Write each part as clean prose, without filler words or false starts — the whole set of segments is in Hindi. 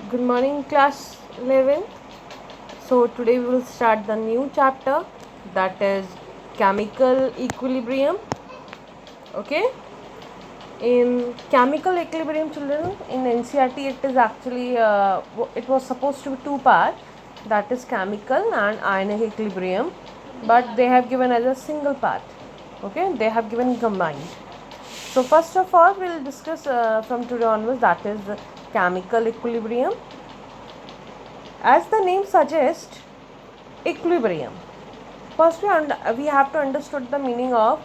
Good morning, class 11. So, today we will start the new chapter, that is chemical equilibrium. Okay, in chemical equilibrium, children, in NCERT, it is actually it was supposed to be two parts, that is chemical and ionic equilibrium, but they have given as a single part. Okay, they have given combined. So, first of all, we will discuss from today onwards, that is chemical equilibrium. As the name suggests, equilibrium. First, we have to understand the meaning of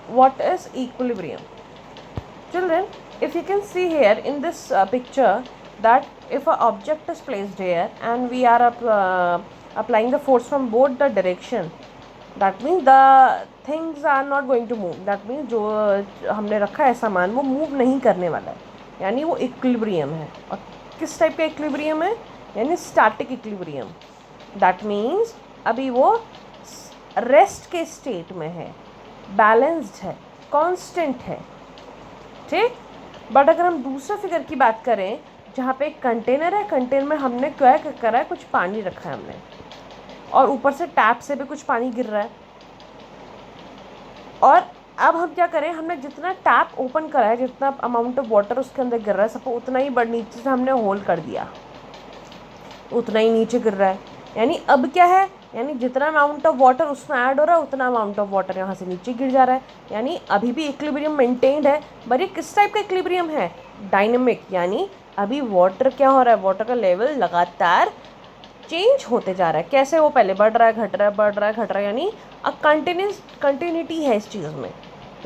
what is equilibrium. Children, if you can see here in this picture, that if an object is placed here and we are applying the force from both the direction, that means the things are not going to move. That means जो हमने रखा है सामान वो मूव नहीं करने वाला है, यानी वो इक्विलिब्रियम है. और किस टाइप का इक्विलिब्रियम है? यानी स्टैटिक इक्विलिब्रियम. दैट मीन्स अभी वो रेस्ट के स्टेट में है, बैलेंस्ड है, कांस्टेंट है. ठीक. बट अगर हम दूसरे फिगर की बात करें जहाँ पे एक कंटेनर है, कंटेनर में हमने क्या करा है, कुछ पानी रखा है हमने, और ऊपर से टैप से भी कुछ पानी गिर रहा है. और अब हम क्या करें, हमने जितना टैप ओपन करा है, जितना अमाउंट ऑफ वाटर उसके अंदर गिर रहा है, सब उतना ही नीचे से हमने होल्ड कर दिया, उतना ही नीचे गिर रहा है. यानी अब क्या है, यानी जितना अमाउंट ऑफ वाटर उसमें ऐड हो रहा है उतना अमाउंट ऑफ वाटर यहाँ से नीचे गिर जा रहा है. यानी अभी भी इक्विलिब्रियम मेंटेन्ड है, पर ये किस टाइप का इक्विलिब्रियम है? डायनेमिक. यानी अभी वाटर क्या हो रहा है, वाटर का लेवल लगातार चेंज होते जा रहा है. कैसे? वो पहले बढ़ रहा है, घट रहा है, बढ़ रहा है, घट रहा है, यानी कंटिन्यूटी है इस चीज़ में,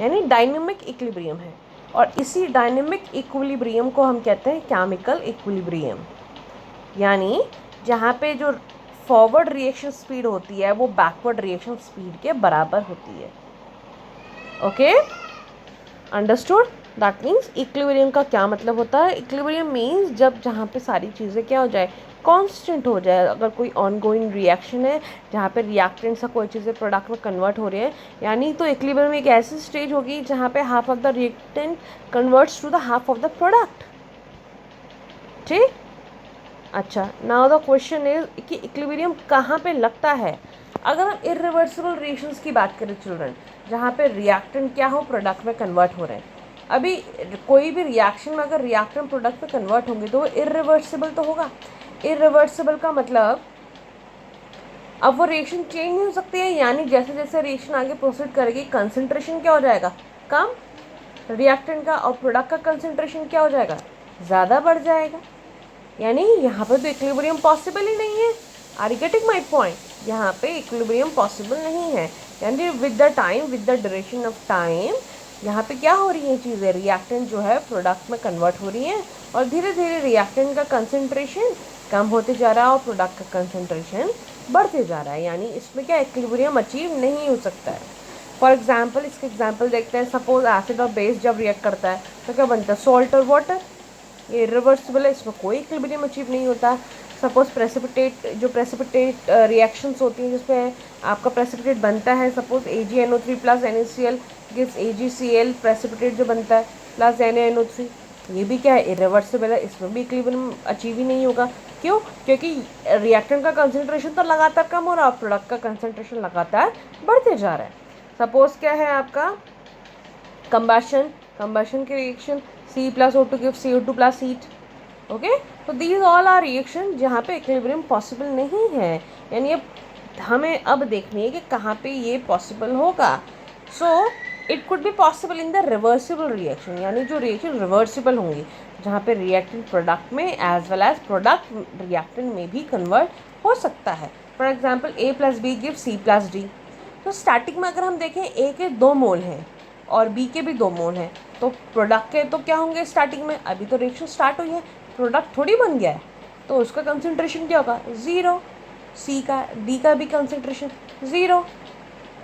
यानी डायनेमिक इक्विलिब्रियम है. और इसी डायनेमिक इक्विलिब्रियम को हम कहते हैं केमिकल इक्विलिब्रियम. यानी जहाँ पे जो फॉरवर्ड रिएक्शन स्पीड होती है वो बैकवर्ड रिएक्शन स्पीड के बराबर होती है. Okay, understood. That means equilibrium का क्या मतलब होता है? इक्विलिब्रियम मीन्स जब जहाँ पे सारी चीज़ें क्या हो जाए, कांस्टेंट हो जाए. अगर कोई ऑनगोइंग रिएक्शन है जहाँ पे रिएक्टेंट से कोई चीज़ें प्रोडक्ट में कन्वर्ट हो रही है, यानी तो इक्विलिब्रियम एक ऐसी स्टेज होगी जहाँ पे half of the reactant converts to the half of the product. ठीक. अच्छा, नाउ द क्वेश्चन इज कि इक्विलिब्रियम कहाँ पे लगता है? अगर हम इरिवर्सिबल रिएक्शंस की बात करें चिल्ड्रन, जहाँ पे रिएक्टेंट क्या हो, प्रोडक्ट में कन्वर्ट हो रहे हैं. अभी कोई भी रिएक्शन में अगर रिएक्टेंट प्रोडक्ट में कन्वर्ट होंगे तो वो इरिवर्सिबल तो होगा. इरिवर्सिबल का मतलब अब वो रिएक्शन चेंज नहीं हो सकती है, यानी जैसे जैसे रिएक्शन आगे प्रोसीड करेगी कंसंट्रेशन क्या हो जाएगा, कम रिएक्टेंट का, और प्रोडक्ट का कंसंट्रेशन क्या हो जाएगा, ज़्यादा बढ़ जाएगा. यानी यहाँ पर तो इक्विलिब्रियम पॉसिबल ही नहीं है. Are you getting my point? यहाँ पे इक्विलिब्रियम पॉसिबल नहीं है. यानी with the time, with the duration of time, यहाँ पे क्या हो रही है चीज़ें, रिएक्टेंट जो है प्रोडक्ट में कन्वर्ट हो रही हैं, और धीरे धीरे रिएक्टेंट का कंसंट्रेशन कम होते जा रहा है और प्रोडक्ट का कंसंट्रेशन बढ़ते जा रहा है. यानी इसमें क्या इक्विलिब्रियम अचीव नहीं हो सकता है. फॉर एग्जाम्पल, इसके एग्जाम्पल देखते हैं. सपोज एसिड और बेस जब रिएक्ट करता है तो क्या बनता है, सॉल्ट और वाटर. ये रिवर्सिबल है, इसमें कोई इक्विलिब्रियम अचीव नहीं होता. सपोज प्रेसिपिटेट, जो प्रेसिपिटेट रिएक्शंस होती हैं जिसमें आपका प्रेसिपिटेट बनता है, suppose AgNO3 plus NaCl gives AgCl, precipitate जो बनता है प्लस NaNO3, ये भी क्या है, इरिवर्सिबल है. इसमें भी इक्विलिब्रियम अचीव ही नहीं होगा. क्यों? क्योंकि रिएक्टेंट का कंसंट्रेशन तो लगातार कम हो रहा है और प्रोडक्ट का कंसंट्रेशन लगातार बढ़ते जा रहा है. सपोज क्या है आपका कंबशन, कंबशन की reaction C plus O2 gives CO2 plus heat. Okay, तो these all are reaction जहाँ पे इक्विलिब्रियम पॉसिबल नहीं है. यानी अब हमें अब देखनी है कि कहाँ पे ये पॉसिबल होगा. So it could be possible in the reversible reaction, यानी जो रिएक्शन रिवर्सिबल होंगी, जहाँ पे रिएक्टेंट प्रोडक्ट में as well as product reactant में भी कन्वर्ट हो सकता है. For example A plus B gives C plus D. तो स्टार्टिंग में अगर हम देखें A के 2 मोल हैं और B के भी 2 मोल हैं, तो प्रोडक्ट के तो क्या होंगे स्टार्टिंग में, अभी तो रिएक्शन स्टार्ट हुई है, प्रोडक्ट थोड़ी बन गया है, तो उसका कंसंट्रेशन क्या होगा, 0. सी का, डी का भी कंसंट्रेशन 0.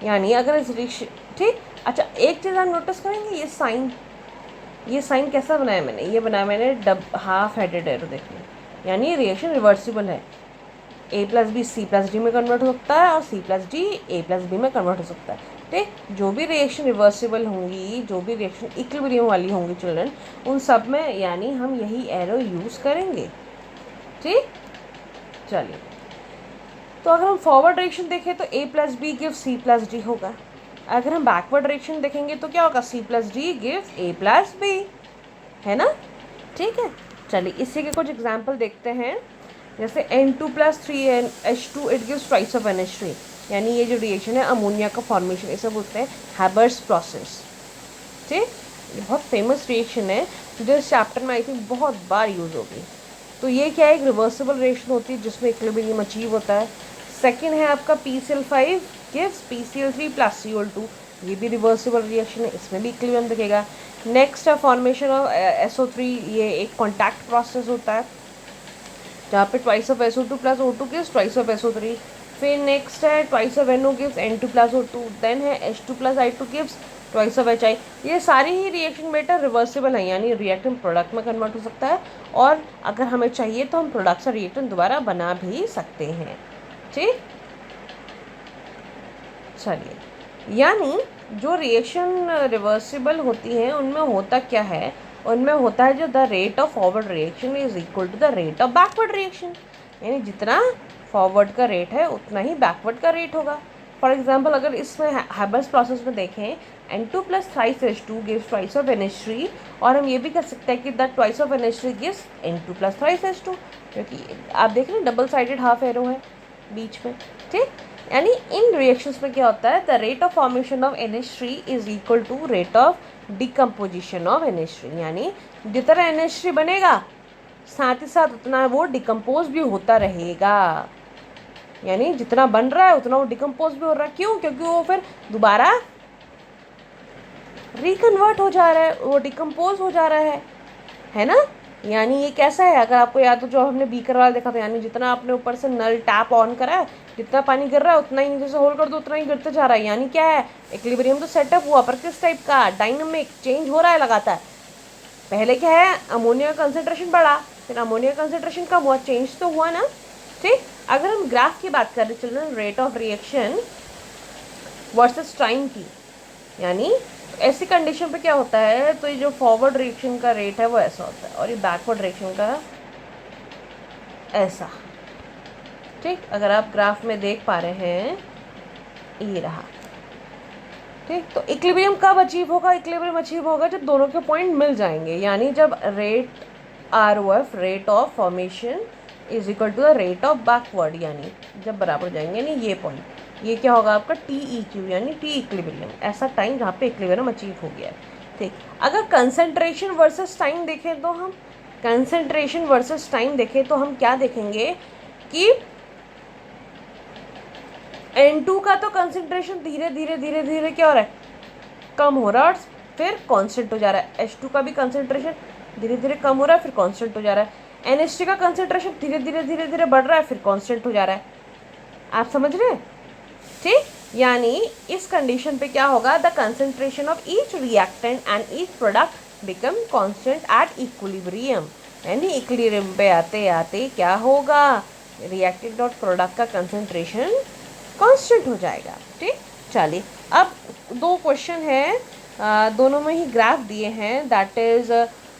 यानी अगर इस रिएक्शन, ठीक. अच्छा, एक चीज़ आप नोटिस करेंगे, ये साइन कैसा बनाया मैंने, ये बनाया मैंने हाफ हेडेड एरो देखिए, यानी रिएक्शन रिवर्सिबल है. A plus B C plus D में कन्वर्ट हो सकता है और C plus D A plus B में कन्वर्ट हो सकता है. ठीक. जो भी रिएक्शन रिवर्सिबल होंगी, जो भी रिएक्शन इक्विलिब्रियम वाली होंगी चिल्ड्रन, उन सब में यानी हम यही एरो यूज़ करेंगे. ठीक, चलिए। तो अगर हम फॉरवर्ड डायरेक्शन देखें तो a plus B give c plus D होगा। अगर हम बैकवर्ड डायरेक्शन देखेंगे तो क्या होगा, c plus D give a plus B, है ना। ठीक है, चलिए इसी के कुछ एग्जाम्पल देखते हैं। जैसे N2 plus 3NH2 it gives twice of NH3, यानी ये जो रिएक्शन है अमोनिया का फॉर्मेशन, इसे बोलते हैं हैबर्स प्रोसेस। ठीक, ये बहुत फेमस रिएक्शन है जो इस चैप्टर में आई थिंक बहुत बार यूज़ होगी। तो ये क्या है, एक रिवर्सिबल रिएक्शन होती है जिसमें इक्विलिब्रियम अचीव होता है। सेकंड है आपका PCl5 gives PCl3 plus CO2, ये भी रिवर्सिबल रिएक्शन है, इसमें भी इक्विलिब्रियम दिखेगा। नेक्स्ट है फॉर्मेशन ऑफ SO3, ये एक कॉन्टैक्ट प्रोसेस होता है जहाँ पे twice of SO2 plus O2 gives twice of SO3। फिर नेक्स्ट है twice of NO gives N2 plus O2। Then है H2 plus I2 gives twice of HI। ये सारी ही रिएक्शन बेटा रिवर्सिबल है, यानी रिएक्टेंट प्रोडक्ट में कन्वर्ट हो सकता है, और अगर हमें चाहिए तो हम प्रोडक्ट से रिएक्टेंट दोबारा बना भी सकते हैं। ठीक, चलिए, यानी जो रिएक्शन रिवर्सिबल होती हैं उनमें होता क्या है, उनमें होता है जो the rate of forward reaction is equal to the rate of backward reaction, यानी जितना फॉरवर्ड का रेट है उतना ही बैकवर्ड का रेट होगा। फॉर एग्जाम्पल अगर इसमें हैबर्स प्रोसेस में देखें N2 plus thrice H2 gives twice of NH3, और हम ये भी कर सकते हैं कि the twice of NH3 gives N2 plus thrice H2, क्योंकि आप देख रहे हैं डबल साइडेड हाफ एरो है बीच में। ठीक, यानी इन रिएक्शंस में क्या होता है, the rate of formation of NH3 is equal to rate of decomposition of NH3, यानी जितना NH3 बनेगा साथ ही साथ उतना वो डिकम्पोज भी होता रहेगा, यानी जितना बन रहा है उतना वो डिकम्पोज भी हो रहा है। क्यों, क्योंकि वो फिर दोबारा रिकन्वर्ट हो जा रहा है, वो डिकम्पोज हो जा रहा है ना। यानी ये कैसा है, अगर आपको याद हो जो हमने बीकर वाला देखा था, यानी जितना आपने ऊपर से नल टैप ऑन करा है, जितना पानी गिर रहा है उतना ही नीचे से होल्ड कर दो उतना ही गिरते जा रहा है, यानी क्या है, इक्विलिब्रियम तो सेटअप हुआ, पर किस टाइप का, डायनामिक, चेंज हो रहा है लगातार। पहले क्या है, अमोनिया का कंसेंट्रेशन बढ़ा, फिर अमोनिया का कंसेंट्रेशन कम हुआ, चेंज तो हुआ ना। ठीक, अगर हम ग्राफ की बात करें children, rate of reaction versus time की, यानी ऐसी कंडीशन पे क्या होता है, तो ये जो फॉरवर्ड रिएक्शन का रेट है वो ऐसा होता है और ये बैकवर्ड रिएक्शन का ऐसा। ठीक, अगर आप ग्राफ में देख पा रहे हैं, ये रहा। ठीक, तो इक्विलिब्रियम कब अचीव होगा, इक्विलिब्रियम अचीव होगा जब दोनों के पॉइंट मिल जाएंगे, यानी जब rate ROF, rate of formation is equal to the rate of backward, यानी जब बराबर जाएंगे, यानी ये पॉइंट, ये क्या होगा आपका TEQ, यानी T इक्विलिब्रियम, ऐसा टाइम जहाँ पे इक्विलिब्रियम अचीव हो गया है। ठीक, अगर कंसंट्रेशन वर्सेस टाइम देखें तो हम कंसंट्रेशन वर्सेस टाइम देखें तो हम क्या देखेंगे कि N2 का तो कंसंट्रेशन धीरे धीरे धीरे धीरे क्या हो रहा है, कम हो रहा है, और फिर कांस्टेंट हो जा रहा है। H2 का भी कंसंट्रेशन धीरे धीरे कम हो रहा है, फिर कांस्टेंट हो जा रहा है। NH3 का कंसंट्रेशन धीरे धीरे धीरे धीरे बढ़ रहा है, फिर कांस्टेंट हो जा रहा है। आप समझ रहे हैं। ठीक, यानी इस कंडीशन पे क्या होगा, the concentration of each reactant and each product become constant at equilibrium, यानी इक्विलिब्रियम पे आते आते क्या होगा, रिएक्टेंट और प्रोडक्ट का कंसंट्रेशन कांस्टेंट हो जाएगा। ठीक, चलिए अब दो क्वेश्चन है, दोनों में ही ग्राफ दिए हैं, that is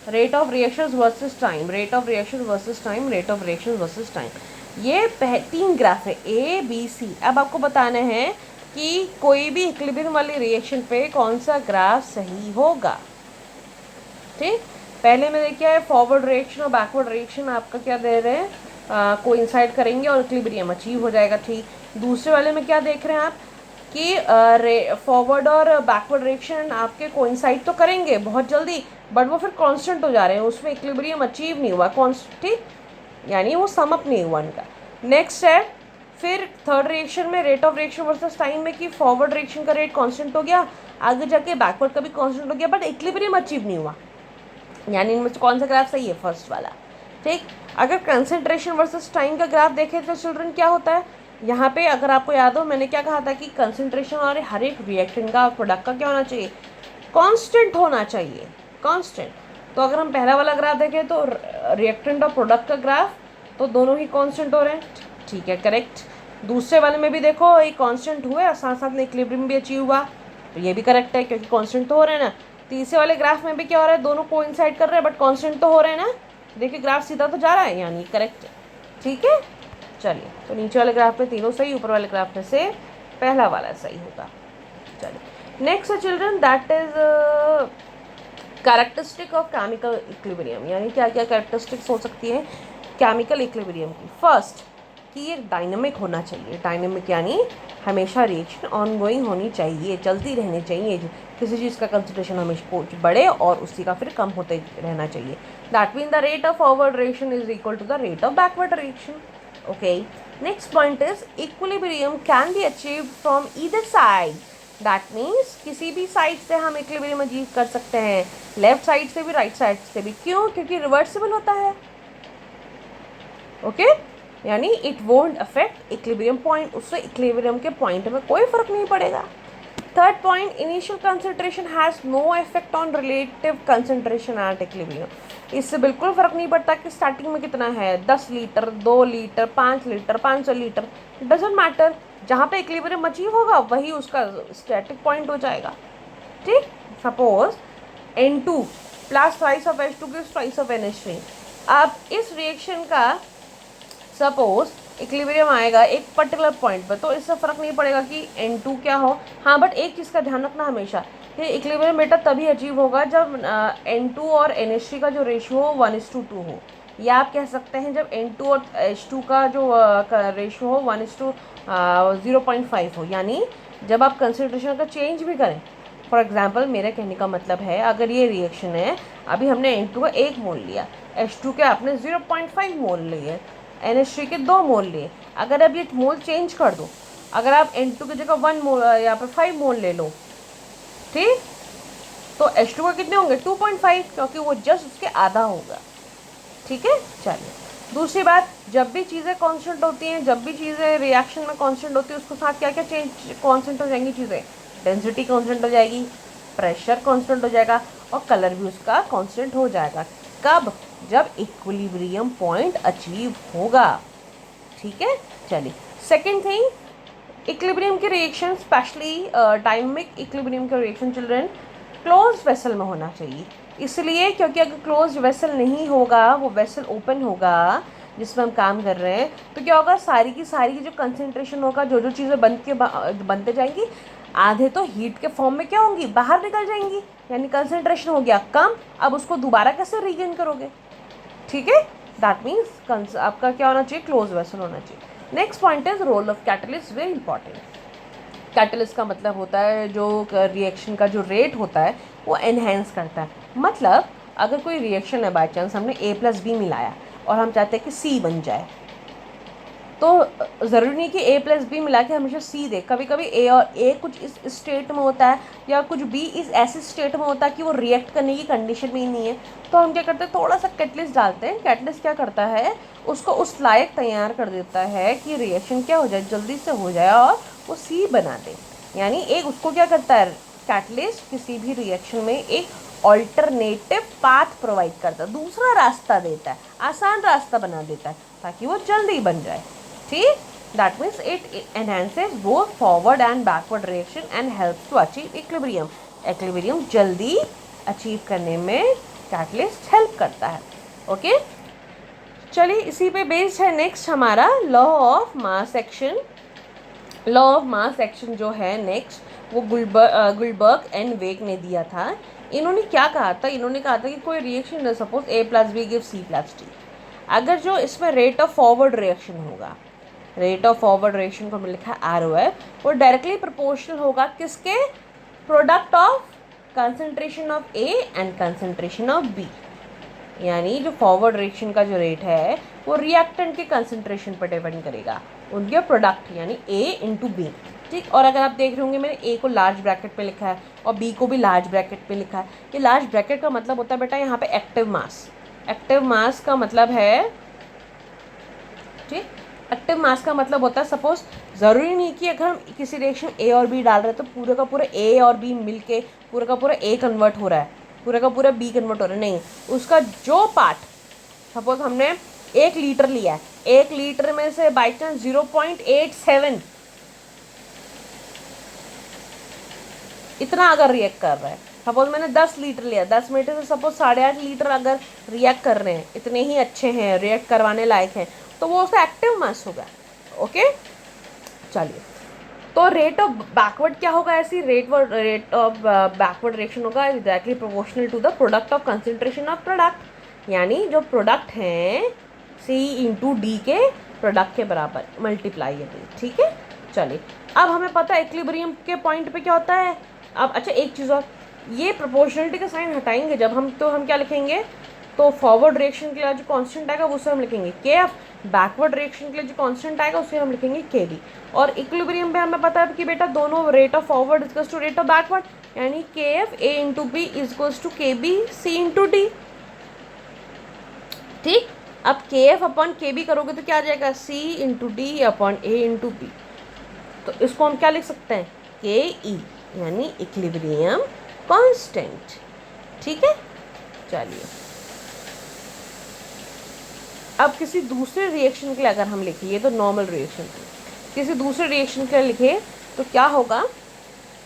rate of reactions versus time, rate of reaction versus time, rate of reaction versus time. ये 3 ग्राफ है ABC। अब आपको बताना है कि कोई भी इक्विलिब्रियम वाली रिएक्शन पे कौन सा ग्राफ सही होगा। ठीक, पहले में देखिए है फॉरवर्ड रिएक्शन और बैकवर्ड रिएक्शन आपका क्या दे रहे हैं, कोइंसाइड करेंगे और इक्विलिब्रियम अचीव हो जाएगा। ठीक, दूसरे वाले में क्या देख रहे हैं आप कि फॉरवर्ड और बैकवर्ड रिएक्शन आपके कोइंसाइड तो करेंगे बहुत जल्दी, बट वो फिर कांस्टेंट हो जा रहे हैं, उसमें इक्विलिब्रियम अचीव नहीं हुआ, ठीक, यानी वो सम अप नहीं हुआ इनका। नेक्स्ट है फिर थर्ड रिएक्शन में rate of reaction versus time में कि फॉरवर्ड रिएक्शन का रेट कांस्टेंट हो गया, आगे जाके बैकवर्ड का भी कांस्टेंट हो गया, बट इक्विलिब्रियम अचीव नहीं हुआ, यानी इनमें से कौन सा ग्राफ सही है, फर्स्ट वाला। ठीक, अगर कंसंट्रेशन वर्सेस टाइम का ग्राफ देखें तो चिल्ड्रन क्या होता है, यहाँ पे अगर आपको याद हो मैंने क्या कहा था कि कंसंट्रेशन और हर एक रिएक्टेंट का प्रोडक्ट का क्या होना चाहिए, कांस्टेंट होना चाहिए, कांस्टेंट। तो अगर हम पहला वाला ग्राफ देखें तो रिएक्टेंट और प्रोडक्ट का ग्राफ तो दोनों ही कांस्टेंट हो रहे हैं, ठीक है, करेक्ट। दूसरे वाले में भी देखो ये कांस्टेंट हुए और साथ साथ में इक्विलिब्रियम भी अचीव हुआ, तो ये भी करेक्ट है क्योंकि कांस्टेंट तो हो रहे हैं ना। तीसरे वाले ग्राफ में भी क्या हो रहा है, दोनों कोइंसाइड कर रहे हैं बट कांस्टेंट तो हो रहे हैं ना, देखिए ग्राफ सीधा तो जा रहा है, यानी करेक्ट है। ठीक है, चलिए तो नीचे वाले ग्राफ में तीनों सही, ऊपर वाले ग्राफ में से पहला वाला सही होगा। चलिए नेक्स्ट है children, that is characteristic of chemical equilibrium, यानी क्या क्या कैरेक्टरिस्टिक्स हो सकती है केमिकल इक्विलिब्रियम की। फर्स्ट कि ये डायनेमिक होना चाहिए, डायनेमिक यानी हमेशा रिएक्शन ऑनगोइंग होनी चाहिए, चलती रहनी चाहिए, किसी चीज़ का कंसंट्रेशन हमेशा बढ़े और उसी का फिर कम होते रहना चाहिए। That mean the rate of forward reaction is equal to the rate of backward reaction. Okay, next point is equilibrium can be achieve from either side, that means किसी भी साइड से हम इक्विलिब्रियम अचीव कर सकते हैं, लेफ्ट साइड से भी राइट साइड से भी। क्यों? क्योंकि रिवर्सिबल होता है। ओके, यानी it won't affect equilibrium point, उससे इक्विलिब्रियम के पॉइंट में कोई फर्क नहीं पड़ेगा। Third point, initial concentration has no effect on relative concentration at equilibrium, इससे बिल्कुल फर्क नहीं पड़ता कि स्टार्टिंग में कितना है, 10 litre, 2 litre, 5 litre, 500 litre, doesn't matter, जहाँ पे इक्विलिब्रियम अचीव होगा वही उसका स्टैटिक पॉइंट हो जाएगा। ठीक, suppose N2 plus twice of H2 gives twice of NH3। अब इस रिएक्शन का सपोज इक्विलिब्रियम आएगा एक पर्टिकुलर पॉइंट पर, तो इससे फ़र्क नहीं पड़ेगा कि N2 क्या हो। हाँ, बट एक चीज़ का ध्यान रखना हमेशा, ये इक्विलिब्रियम बेटा तभी अचीव होगा जब N2 और NH3 का जो रेशियो हो 1:2 हो, या आप कह सकते हैं जब N2 और H2 का जो रेशियो हो 1:0.5 हो, यानी जब आप कंसंट्रेशन का चेंज भी करें। फॉर एग्जाम्पल मेरे कहने का मतलब है, अगर ये रिएक्शन है, अभी हमने N2 का 1 मोल लिया, H2 के आपने 0.5 मोल लिए, NH3 के 2 मोल लिए, अगर अब ये मोल चेंज कर दो, अगर आप N2 की जगह 1 मोल यहाँ पर 5 मोल ले लो, ठीक, तो H2 का कितने होंगे 2.5, क्योंकि वो जस्ट उसके आधा होगा। ठीक है, चलिए दूसरी बात, जब भी चीज़ें कांस्टेंट होती हैं, जब भी चीज़ें रिएक्शन में कांस्टेंट होती है, उसके साथ क्या क्या चेंज कांस्टेंट हो जाएंगी चीज़ें, डेंसिटी कांस्टेंट हो जाएगी, प्रेशर कांस्टेंट हो जाएगा और कलर भी उसका कांस्टेंट हो जाएगा। कब? जब इक्विलिब्रियम पॉइंट अचीव होगा। ठीक है, चलिए सेकेंड थिंग, इक्विलिब्रियम के रिएक्शन स्पेशली डायनेमिक इक्विलिब्रियम के रिएक्शन चिल्ड्रन क्लोज वेसल में होना चाहिए। इसलिए क्योंकि अगर क्लोज वेसल नहीं होगा, वो वेसल ओपन होगा जिसमें हम काम कर रहे हैं, तो क्या होगा, सारी की जो कंसंट्रेशन होगा, जो जो चीज़ें बनते जाएंगी, आधे तो हीट के फॉर्म में क्या होंगी, बाहर निकल जाएंगी, यानी कंसंट्रेशन हो गया कम। अब उसको दोबारा कैसे रीगेन करोगे? ठीक है, दैट मीन्स आपका क्या होना चाहिए, क्लोज वेसल होना चाहिए। Next point is role of catalyst, very important. Catalyst का मतलब होता है जो रिएक्शन का जो रेट होता है वो एनहेंस करता है। मतलब अगर कोई रिएक्शन है, बाई चांस हमने A+B मिलाया और हम चाहते हैं कि C बन जाए, तो ज़रूरी नहीं कि A+B मिला के हमेशा C दे, कभी कभी A कुछ इस स्टेट में होता है या कुछ B इस ऐसे स्टेट में होता है कि वो रिएक्ट करने की कंडीशन में ही नहीं है, तो हम क्या करते हैं, थोड़ा सा कैटलिस्ट डालते हैं। कैटलिस्ट क्या करता है, उसको उस लायक तैयार कर देता है कि रिएक्शन क्या हो जाए, जल्दी से हो जाए और वो C बना दे। यानी एक उसको क्या करता है, कैटलिस्ट किसी भी रिएक्शन में एक ऑल्टरनेटिव पाथ प्रोवाइड करता है, दूसरा रास्ता देता है, आसान रास्ता बना देता है ताकि वो जल्दी बन जाए। ठीक, that means it enhances both forward and backward reaction and helps to achieve equilibrium. Equilibrium जल्दी अचीव करने में कैटलिस्ट हेल्प करता है। ओके, चलिए इसी पे बेस्ड है नेक्स्ट हमारा law of mass action. Law of mass action जो है नेक्स्ट, वो गुलबर्ग एंड वेग ने दिया था। इन्होंने क्या कहा था, इन्होंने कहा था कि कोई रिएक्शन है, सपोज A+B गिव्स C+D, अगर जो इसमें रेट ऑफ फॉरवर्ड रिएक्शन होगा, रेट ऑफ फॉरवर्ड रिएक्शन को हमने लिखा है ROF, वो डायरेक्टली प्रोपोर्शनल होगा किसके, product of concentration of A and concentration of B। यानी जो फॉरवर्ड रिएक्शन का जो रेट है वो रिएक्टेंट के कंसंट्रेशन पर डिपेंड करेगा, उनके प्रोडक्ट यानी A × B। ठीक, और अगर आप देख रहे होंगे मैंने A को लार्ज ब्रैकेट पे लिखा है और B को भी लार्ज ब्रैकेट पे लिखा है। ये लार्ज ब्रैकेट का मतलब होता है बेटा यहाँ पे एक्टिव मास। एक्टिव मास का मतलब है, ठीक, एक्टिव मास का मतलब होता है, सपोज ज़रूरी नहीं कि अगर हम किसी रिएक्शन A और B डाल रहे हैं तो पूरे का पूरा A और B मिलके पूरे का पूरा A कन्वर्ट हो रहा है, पूरे का पूरा B कन्वर्ट हो रहा है, नहीं, उसका जो पार्ट, सपोज हमने 1 लीटर लिया है, 1 लीटर में से बाई चांस 0.87 इतना अगर रिएक्ट कर रहा है, सपोज मैंने 10 लीटर लिया, 10 में से सपोज 8.5 लीटर अगर रिएक्ट कर रहे हैं, इतने ही अच्छे हैं, रिएक्ट करवाने लायक हैं, तो वो उसका एक्टिव मास होगा। ओके, चलिए, तो रेट ऑफ बैकवर्ड क्या होगा, ऐसी रेट ऑफ बैकवर्ड रिएक्शन होगा exactly proportional to the product of concentration of product, यानी जो प्रोडक्ट हैं सी इंटू डी के प्रोडक्ट के बराबर मल्टीप्लाई है। ठीक है, चलिए, अब हमें पता है इक्विलिब्रियम के पॉइंट पे क्या होता है। अब अच्छा एक चीज़ और, ये प्रोपोर्शनलिटी का साइन हटाएंगे जब हम, तो हम क्या लिखेंगे, तो फॉरवर्ड रिएक्शन के लिए जो कांस्टेंट आएगा उसे हम लिखेंगे के एफ, बैकवर्ड रिएक्शन के लिए जो कांस्टेंट आएगा उसे हम लिखेंगे के बी। और इक्विलिब्रियम पे हमें पता है कि बेटा दोनों rate of forward equals to rate of backward, यानी K F A into B equals to K B C into D. ठीक, अब के एफ अपॉन के बी करोगे तो क्या आ जाएगा, सी इंटू डी अपॉन ए इंटू बी। तो इसको हम क्या लिख सकते हैं, के ई, यानी इक्विलिब्रियम कांस्टेंट। ठीक है, चलिए, अब किसी दूसरे रिएक्शन के लिए अगर हम लिखें, ये तो नॉर्मल रिएक्शन थी, किसी दूसरे रिएक्शन के लिए लिखे तो क्या होगा,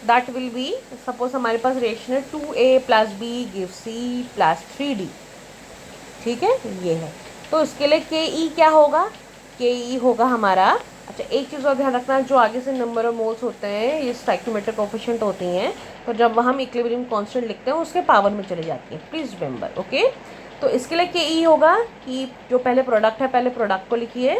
दैट विल बी, सपोज हमारे पास रिएक्शन है 2A + B give C + 3D। ठीक है, ये है, तो इसके लिए के ई क्या होगा, के ई होगा हमारा, अच्छा एक चीज़ और ध्यान रखना, जो आगे से नंबर ऑफ मोल्स होते हैं ये स्टोइकियोमेट्रिक कोएफिशिएंट होती हैं, तो जब हम इक्विलिब्रियम कांस्टेंट लिखते हैं उसके पावर में चले जाती हैं, प्लीज़ रिमेंबर। ओके, तो इसके लिए के ई होगा कि जो पहले प्रोडक्ट है पहले प्रोडक्ट को लिखिए,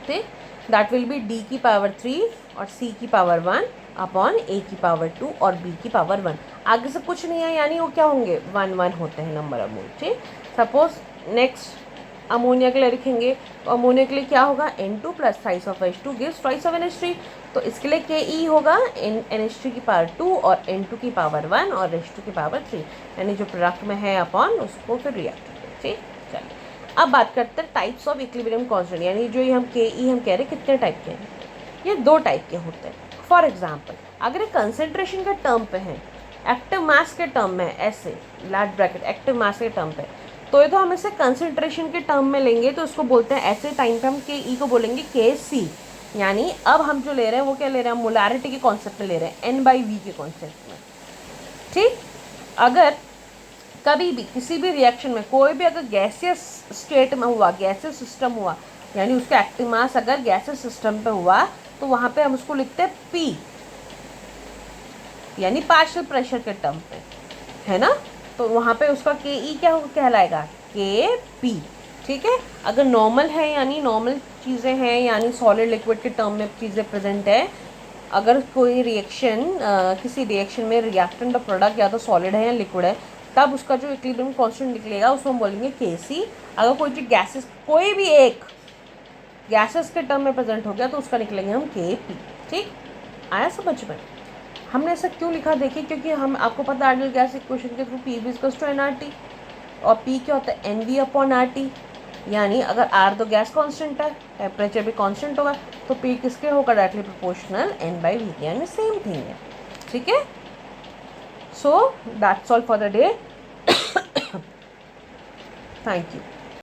ठीक, दैट विल बी डी की पावर 3 और सी की पावर 1 अपॉन ए की पावर 2 और बी की पावर 1, आगे से कुछ नहीं है, यानी वो क्या होंगे 1 1 होते हैं नंबर ऑफ मोल। ठीक, सपोज नेक्स्ट अमोनिया के लिए लिखेंगे, तो अमोनिया के लिए क्या होगा, N2 + thrice of H2 gives twice of NH3, तो इसके लिए के ई होगा NH3 की पावर 2 और N2 की पावर 1 और H2 की पावर 3, यानी जो प्रोडक्ट में है अपॉन उसको फिर रिएक्ट करते हैं। ठीक, चलिए, अब बात करते हैं टाइप्स ऑफ इक्विलिब्रियम कांस्टेंट, यानी जो ये हम के ई हम कह रहे हैं कितने टाइप के हैं, ये 2 टाइप के होते हैं। फॉर एग्जाम्पल, अगर ये कंसेंट्रेशन के टर्म पे है, एक्टिव मास के टर्म में, ऐसे लार्ज ब्रैकेट एक्टिव मास के टर्म पे, तो ये तो हम इसे कंसेंट्रेशन के टर्म में लेंगे, तो इसको बोलते हैं, ऐसे टाइम पे हम के ई को बोलेंगे के सी, यानी अब हम जो ले रहे हैं वो क्या ले रहे हैं, मोलारिटी के कॉन्सेप्ट में ले रहे हैं, N/V के कॉन्सेप्ट में। ठीक, अगर कभी भी किसी भी रिएक्शन में कोई भी अगर गैसियस स्टेट में हुआ, गैसियस सिस्टम हुआ, यानी उसका एक्टिव मास अगर गैसियस सिस्टम पे हुआ, तो वहाँ पे हम उसको लिखते हैं P, यानी पार्शियल प्रेशर के टर्म पे, है ना, तो वहाँ पे उसका के ई क्या कहलाएगा, के पी। ठीक है, अगर नॉर्मल है, यानी नॉर्मल चीज़ें हैं, यानी सॉलिड लिक्विड के टर्म में चीज़ें प्रेजेंट है, अगर कोई रिएक्शन किसी रिएक्शन में रिएक्टेंट और प्रोडक्ट या तो सॉलिड है या लिक्विड है, तब उसका जो इक्विलिब्रियम कांस्टेंट निकलेगा उसको हम बोलेंगे के सी। अगर कोई चीज़ गैसेस, कोई भी एक गैसेस के टर्म में प्रेजेंट हो गया तो उसका निकलेंगे हम के पी। ठीक, आया समझ में। हमने ऐसा क्यों लिखा, देखिए, क्योंकि हम, आपको पता है आइडियल गैस इक्वेशन के through P equals to NRT, और पी क्या होता है, NV अपॉन RT, यानी अगर R तो गैस कांस्टेंट है, टेम्परेचर भी कांस्टेंट होगा, तो पी किसके होगा, डायरेक्टली प्रोपोर्शनल N/V, यानी सेम थिंग है। ठीक है, so that's all for the day, thank you.